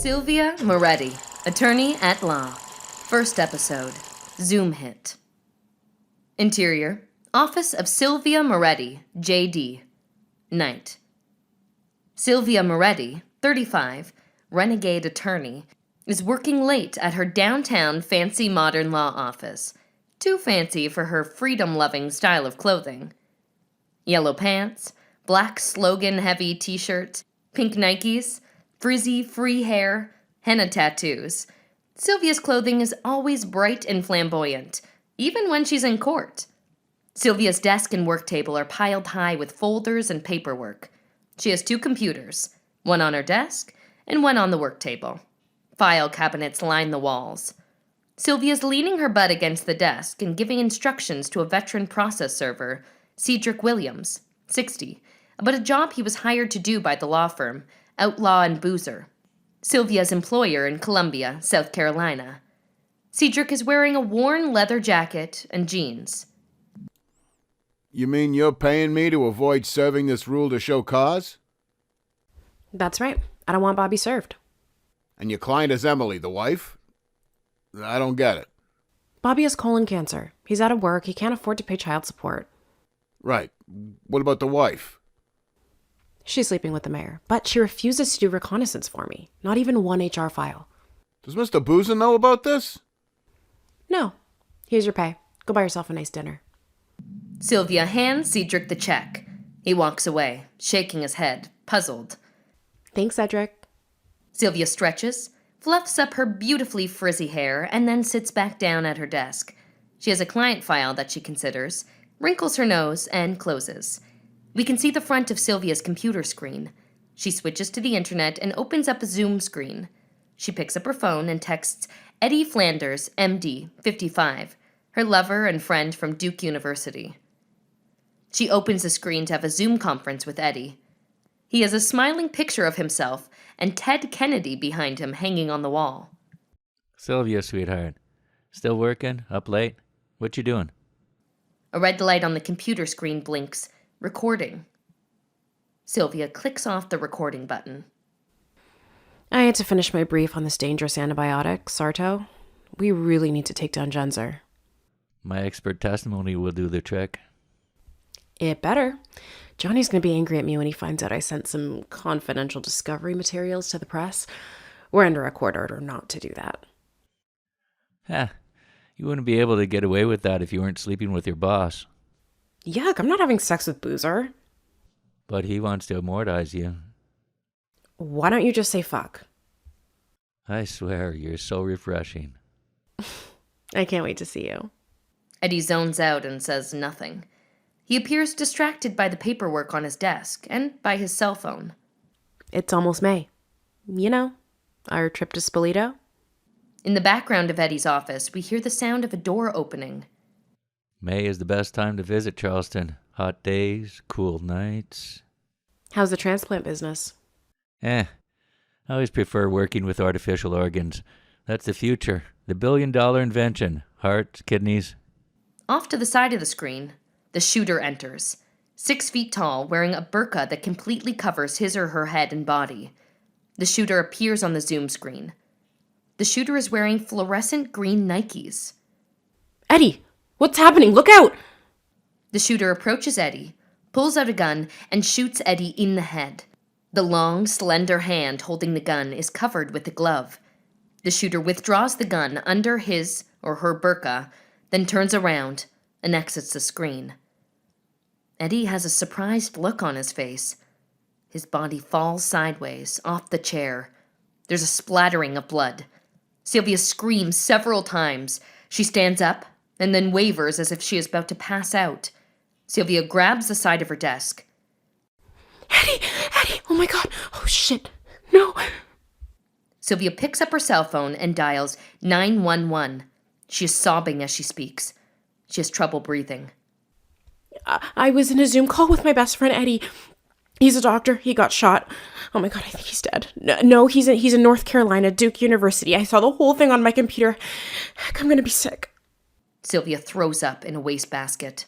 Silvia Moretti, attorney at law. First episode, Zoom hit. Interior, office of Silvia Moretti, J.D. Night. Silvia Moretti, 35, renegade attorney, is working late at her downtown fancy modern law office. Too fancy for her freedom-loving style of clothing. Yellow pants, black slogan-heavy t-shirt, pink Nikes, frizzy free hair, henna tattoos. Silvia's clothing is always bright and flamboyant, even when she's in court. Silvia's desk and work table are piled high with folders and paperwork. She has 2 computers, one on her desk and one on the work table. File cabinets line the walls. Silvia's leaning her butt against the desk and giving instructions to a veteran process server, Cedric Williams, 60, about a job he was hired to do by the law firm, Outlaw and Boozer, Silvia's employer in Columbia, South Carolina. Cedric is wearing a worn leather jacket and jeans. You mean you're paying me to avoid serving this rule to show cause? That's right. I don't want Bobby served. And your client is Emily, the wife? I don't get it. Bobby has colon cancer. He's out of work. He can't afford to pay child support. Right. What about the wife? She's sleeping with the mayor, but she refuses to do reconnaissance for me. Not even one HR file. Does Mr. Boozer know about this? No. Here's your pay. Go buy yourself a nice dinner. Silvia hands Cedric the check. He walks away, shaking his head, puzzled. Thanks, Cedric. Silvia stretches, fluffs up her beautifully frizzy hair, and then sits back down at her desk. She has a client file that she considers, wrinkles her nose, and closes. We can see the front of Silvia's computer screen. She switches to the internet and opens up a Zoom screen. She picks up her phone and texts Eddie Flanders, MD, 55, her lover and friend from Duke University. She opens the screen to have a Zoom conference with Eddie. He has a smiling picture of himself and Ted Kennedy behind him hanging on the wall. Silvia, sweetheart. Still working? Up late? What you doing? A red light on the computer screen blinks. Recording. Silvia clicks off the recording button. I had to finish my brief on this dangerous antibiotic, Sarto. We really need to take down Genzer. My expert testimony will do the trick. It better. Johnny's going to be angry at me when he finds out I sent some confidential discovery materials to the press. We're under a court order not to do that. You wouldn't be able to get away with that if you weren't sleeping with your boss. Yuck, I'm not having sex with Boozer. But he wants to immortalize you. Why don't you just say fuck? I swear, you're so refreshing. I can't wait to see you. Eddie zones out and says nothing. He appears distracted by the paperwork on his desk and by his cell phone. It's almost May. You know, our trip to Spolito. In the background of Eddie's office, we hear the sound of a door opening. May is the best time to visit Charleston. Hot days, cool nights. How's the transplant business? I always prefer working with artificial organs. That's the future. The billion-dollar invention. Hearts, kidneys. Off to the side of the screen, the shooter enters. 6 feet tall, wearing a burqa that completely covers his or her head and body. The shooter appears on the Zoom screen. The shooter is wearing fluorescent green Nikes. Eddie! What's happening? Look out! The shooter approaches Eddie, pulls out a gun, and shoots Eddie in the head. The long, slender hand holding the gun is covered with a glove. The shooter withdraws the gun under his or her burqa, then turns around and exits the screen. Eddie has a surprised look on his face. His body falls sideways off the chair. There's a splattering of blood. Silvia screams several times. She stands up and then wavers as if she is about to pass out. Silvia grabs the side of her desk. Eddie! Oh my god! Oh shit! No! Silvia picks up her cell phone and dials 911. She is sobbing as she speaks. She has trouble breathing. I was in a Zoom call with my best friend Eddie. He's a doctor. He got shot. Oh my god, I think he's dead. No, he's in North Carolina, Duke University. I saw the whole thing on my computer. Heck, I'm gonna be sick. Silvia throws up in a wastebasket.